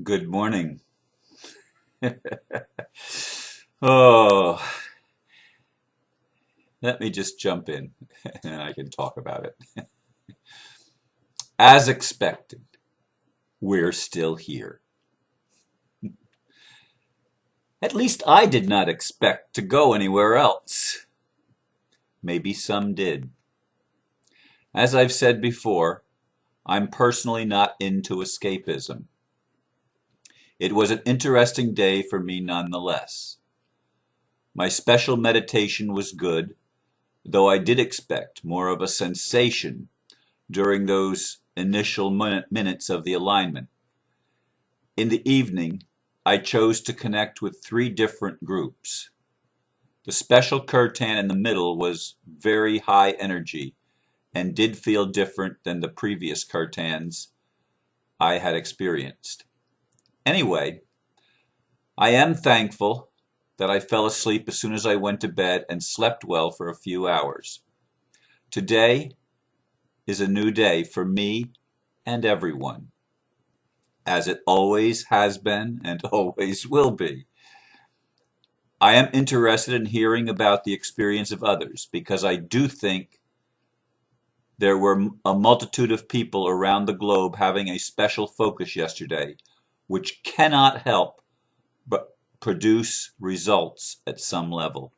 Good morning. Oh, let me just jump in and I can talk about it. As expected, we're still here. At least I did not expect to go anywhere else. Maybe some did. As I've said before, I'm personally not into escapism. It was an interesting day for me nonetheless. My special meditation was good, though I did expect more of a sensation during those initial minutes of the alignment. In the evening, I chose to connect with three different groups. The special kirtan in the middle was very high energy and did feel different than the previous kirtans I had experienced. Anyway, I am thankful that I fell asleep as soon as I went to bed and slept well for a few hours. Today is a new day for me and everyone, as it always has been and always will be. I am interested in hearing about the experience of others because I do think there were a multitude of people around the globe having a special focus yesterday, which cannot help but produce results at some level.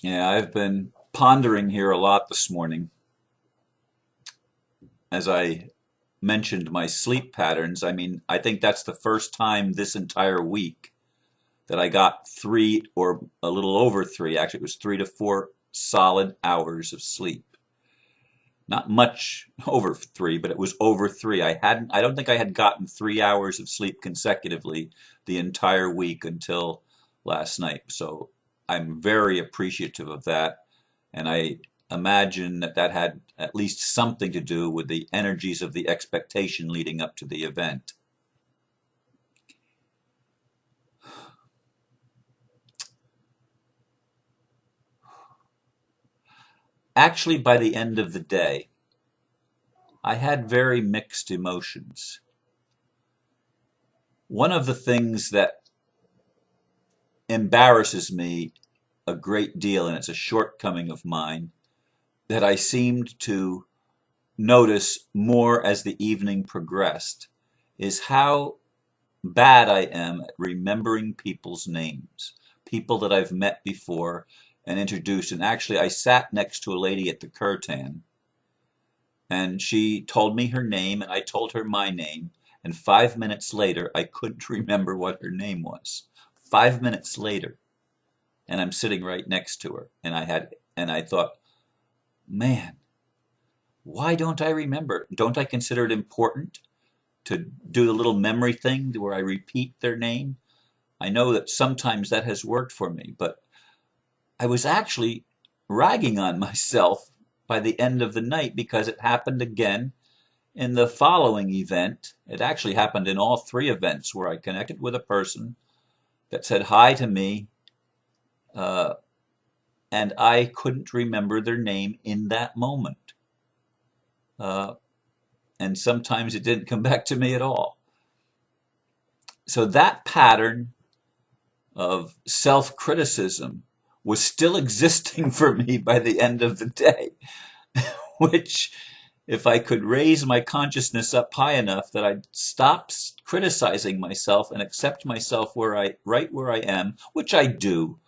Yeah, I've been pondering here a lot this morning. As I mentioned my sleep patterns, I think that's the first time this entire week that I got 3 or a little over 3, actually it was 3 to 4 solid hours of sleep. Not much over 3, but it was over 3. I don't think I had gotten 3 hours of sleep consecutively the entire week until last night. So I'm very appreciative of that, and I imagine that that had at least something to do with the energies of the expectation leading up to the event. Actually, by the end of the day, I had very mixed emotions. One of the things that embarrasses me a great deal, and it's a shortcoming of mine, that I seemed to notice more as the evening progressed, is how bad I am at remembering people's names, people that I've met before and introduced. And actually, I sat next to a lady at the kirtan, and she told me her name, and I told her my name. And 5 minutes later, I couldn't remember what her name was. 5 minutes later, and I'm sitting right next to her, and I thought, man, why don't I remember? Don't I consider it important to do the little memory thing where I repeat their name? I know that sometimes that has worked for me, but I was actually ragging on myself by the end of the night because it happened again in the following event. It actually happened in all 3 events where I connected with a person that said hi to me, uh, and I couldn't remember their name in that moment. Uh, and sometimes it didn't come back to me at all. So that pattern of self-criticism was still existing for me by the end of the day, which, if I could raise my consciousness up high enough that I'd stop criticizing myself and accept myself right where I am, which I do,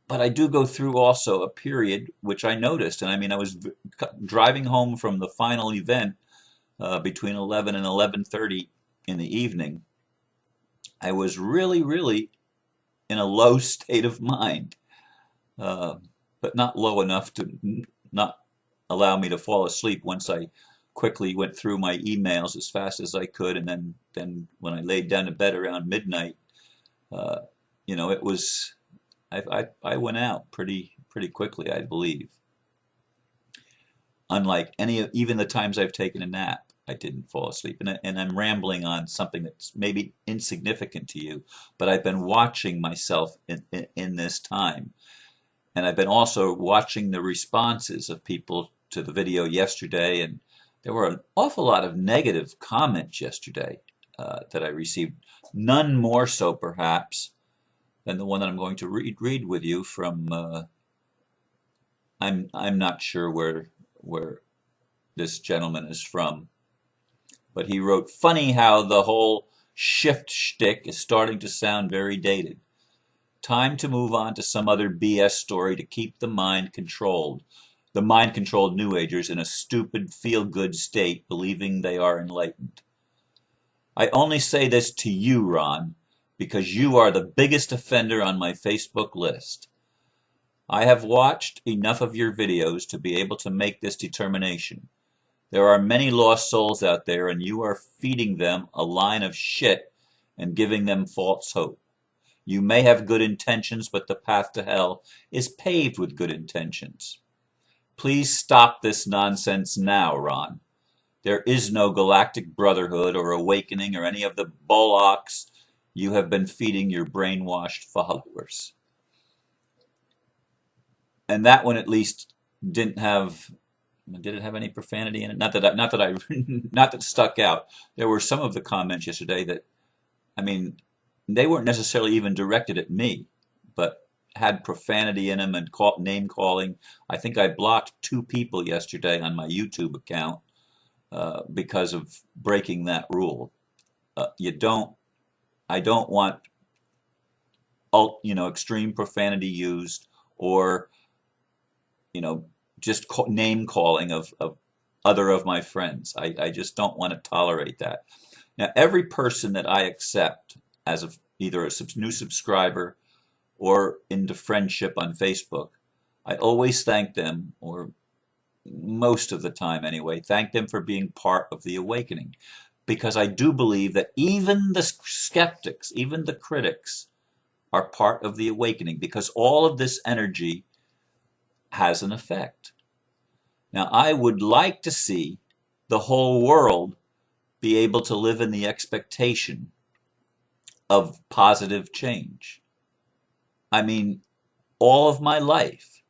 but I do go through also a period which I noticed. And I was driving home from the final event between 11 and 11:30 in the evening. I was really, really in a low state of mind, uh, but not low enough to not allow me to fall asleep once I quickly went through my emails as fast as I could. And then when I laid down to bed around midnight, uh, it was, I went out pretty quickly, I believe. Unlike even the times I've taken a nap, I didn't fall asleep. And I'm rambling on something that's maybe insignificant to you, but I've been watching myself in this time. And I've been also watching the responses of people to the video yesterday and There were an awful lot of negative comments yesterday that I received. None more so, perhaps, than the one that I'm going to read with you from. I'm not sure where this gentleman is from, but he wrote, "Funny how the whole shift shtick is starting to sound very dated. Time to move on to some other BS story to keep the mind controlled. The mind controlled New Agers in a stupid feel good state, believing they are enlightened. I only say this to you, Ron, because you are the biggest offender on my Facebook list. I have watched enough of your videos to be able to make this determination. There are many lost souls out there, and you are feeding them a line of shit and giving them false hope. You may have good intentions, but the path to hell is paved with good intentions. Please stop this nonsense now, Ron. There is no galactic brotherhood or awakening or any of the bullocks you have been feeding your brainwashed followers." And that one at least didn't have. Did it have any profanity in it? Not that not that stuck out. There were some of the comments yesterday that, I mean, they weren't necessarily even directed at me, but had profanity in them and name calling. I think I blocked 2 people yesterday on my YouTube account because of breaking that rule. I don't want extreme profanity used, or just name calling of other of my friends. I just don't want to tolerate that. Now, every person that I accept as either a new subscriber or into friendship on Facebook, I always thank them, or most of the time anyway, thank them for being part of the awakening. Because I do believe that even the skeptics, even the critics, are part of the awakening, because all of this energy has an effect. Now, I would like to see the whole world be able to live in the expectation of positive change. I mean, all of my life,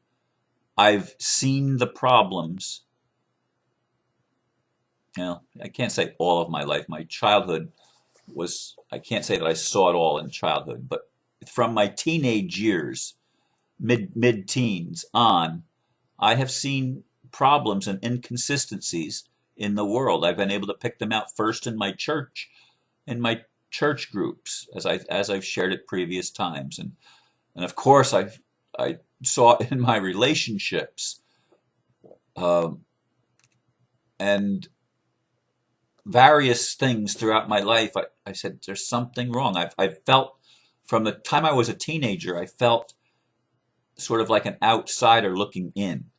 I've seen the problems. I can't say all of my life. My childhood was, I can't say that I saw it all in childhood, but from my teenage years, mid-teens on, I have seen problems and inconsistencies in the world. I've been able to pick them out first in my church groups, as I've shared at previous times, and of course I saw it in my relationships, and various things throughout my life. I said there's something wrong. I've felt from the time I was a teenager, I felt sort of like an outsider looking in.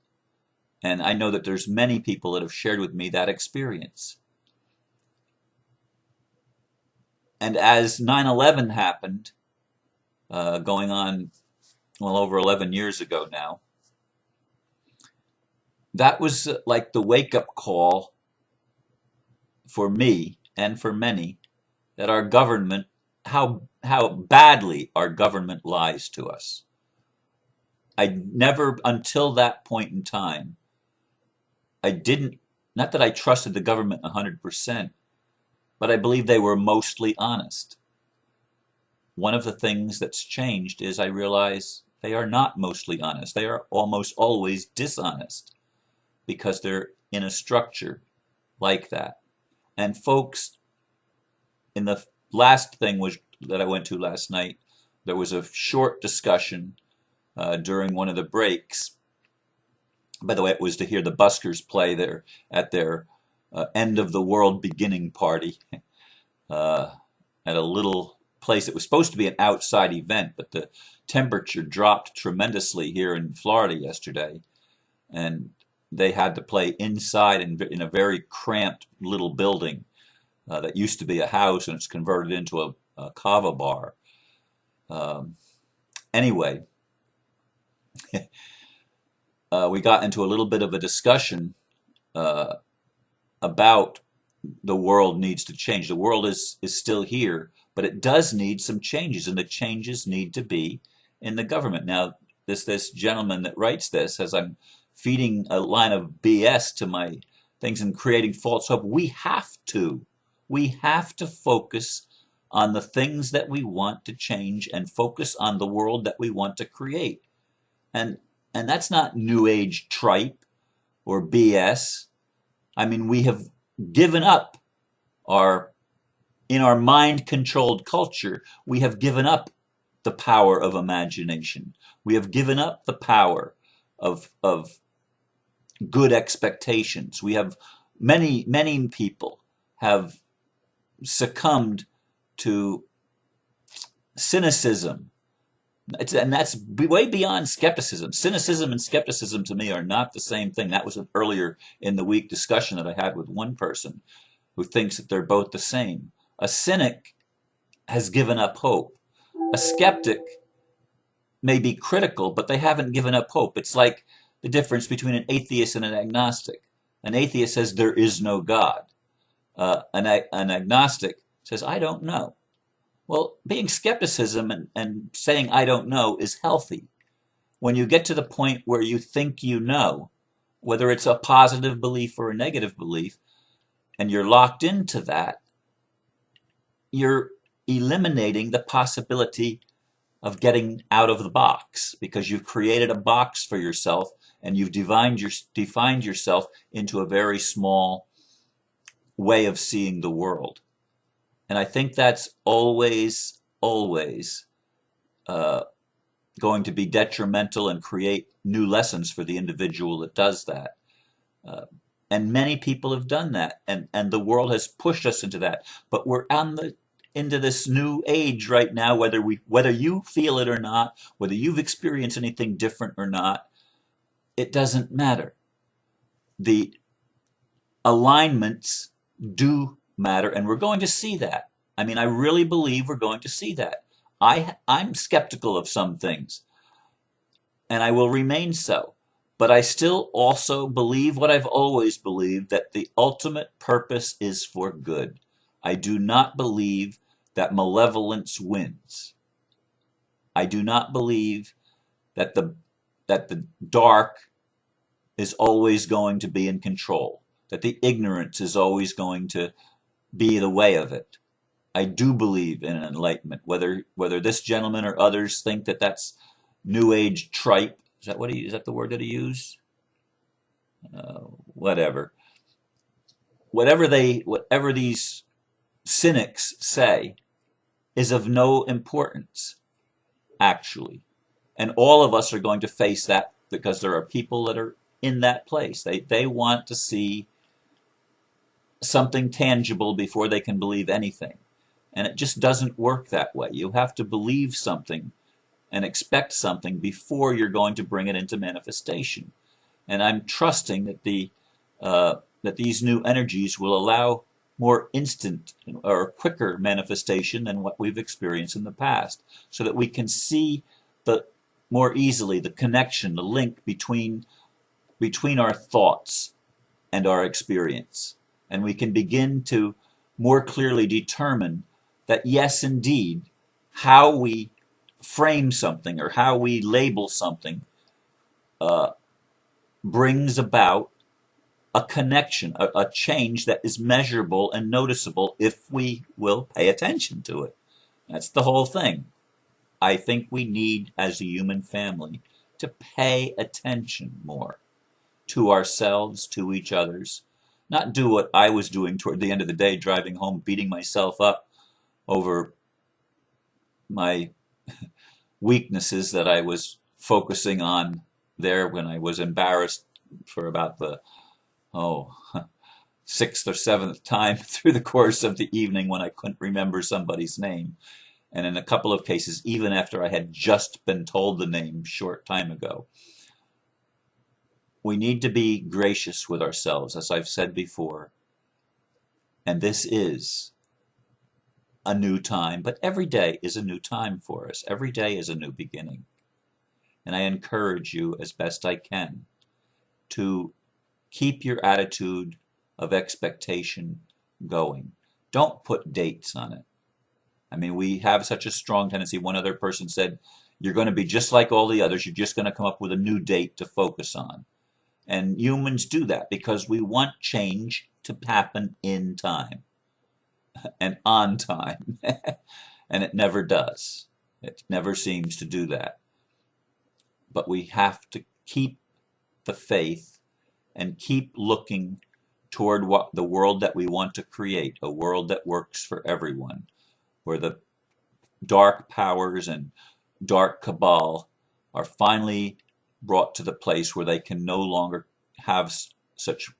And I know that there's many people that have shared with me that experience. And as 9/11 happened, going on, well, over 11 years ago now, that was like the wake-up call for me and for many, that our government, how badly our government lies to us. I never, until that point in time, I didn't, not that I trusted the government 100%, but I believe they were mostly honest. One of the things that's changed is I realize they are not mostly honest. They are almost always dishonest, because they're in a structure like that. And folks, in the last thing that I went to last night, there was a short discussion during one of the breaks. By the way, it was to hear the buskers play there at their end of the world beginning party at a little place. It was supposed to be an outside event, but the temperature dropped tremendously here in Florida yesterday, and they had to play inside in a very cramped little building that used to be a house, and it's converted into a kava bar. Anyway, we got into a little bit of a discussion about the world needs to change. The world is still here, but it does need some changes, and the changes need to be in the government. Now, this gentleman that writes this, as I'm feeding a line of BS to my things and creating false hope. We have to. We have to focus on the things that we want to change and focus on the world that we want to create. And and that's not new age tripe or BS. I mean, we have given up our in our mind controlled culture, we have given up the power of imagination. We have given up the power of good expectations. We have many people have succumbed to cynicism. And that's way beyond skepticism. Cynicism and skepticism to me are not the same thing. That was an earlier in the week discussion that I had with one person who thinks that they're both the same. A cynic has given up hope. A skeptic may be critical, but they haven't given up hope. It's like the difference between an atheist and an agnostic. An atheist says there is no God. An agnostic says, I don't know. Well, being skepticism and saying I don't know is healthy. When you get to the point where you think you know, whether it's a positive belief or a negative belief, and you're locked into that, you're eliminating the possibility of getting out of the box because you've created a box for yourself and you've defined yourself into a very small way of seeing the world. And I think that's always going to be detrimental and create new lessons for the individual that does that. And many people have done that, and the world has pushed us into that. But we're into this new age right now, whether you feel it or not, whether you've experienced anything different or not, it doesn't matter. The alignments do matter, and we're going to see that. I mean, I really believe we're going to see that. I'm skeptical of some things, and I will remain so. But I still also believe what I've always believed, that the ultimate purpose is for good. I do not believe that malevolence wins. I do not believe that the dark is always going to be in control, that the ignorance is always going to be the way of it. I do believe in enlightenment, whether this gentleman or others think that that's new age tripe. Is that the word that he used? Whatever. Whatever these cynics say is of no importance, actually. And all of us are going to face that because there are people that are in that place. They want to see something tangible before they can believe anything. And it just doesn't work that way. You have to believe something and expect something before you're going to bring it into manifestation. And I'm trusting that these new energies will allow more instant or quicker manifestation than what we've experienced in the past, so that we can see more easily the connection, the link between our thoughts and our experience. And we can begin to more clearly determine that, yes, indeed, how we frame something or how we label something brings about a connection, a change that is measurable and noticeable if we will pay attention to it. That's the whole thing. I think we need, as a human family, to pay attention more to ourselves, to each others. Not do what I was doing toward the end of the day, driving home, beating myself up over my weaknesses that I was focusing on there when I was embarrassed for about the sixth or seventh time through the course of the evening when I couldn't remember somebody's name. And in a couple of cases, even after I had just been told the name short time ago. We need to be gracious with ourselves, as I've said before. And this is a new time, but every day is a new time for us. Every day is a new beginning. And I encourage you as best I can to keep your attitude of expectation going. Don't put dates on it. I mean, we have such a strong tendency. One other person said, you're going to be just like all the others. You're just going to come up with a new date to focus on. And humans do that because we want change to happen in time and on time. And it never does. It never seems to do that. But we have to keep the faith and keep looking toward what the world that we want to create, a world that works for everyone, where the dark powers and dark cabal are finally brought to the place where they can no longer have such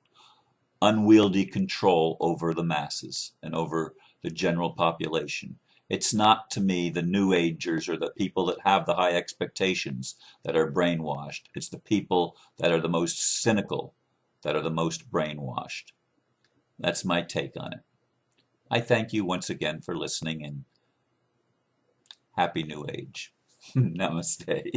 unwieldy control over the masses and over the general population. It's not, to me, the New Agers or the people that have the high expectations that are brainwashed. It's the people that are the most cynical that are the most brainwashed. That's my take on it. I thank you once again for listening, and happy New Age. Namaste.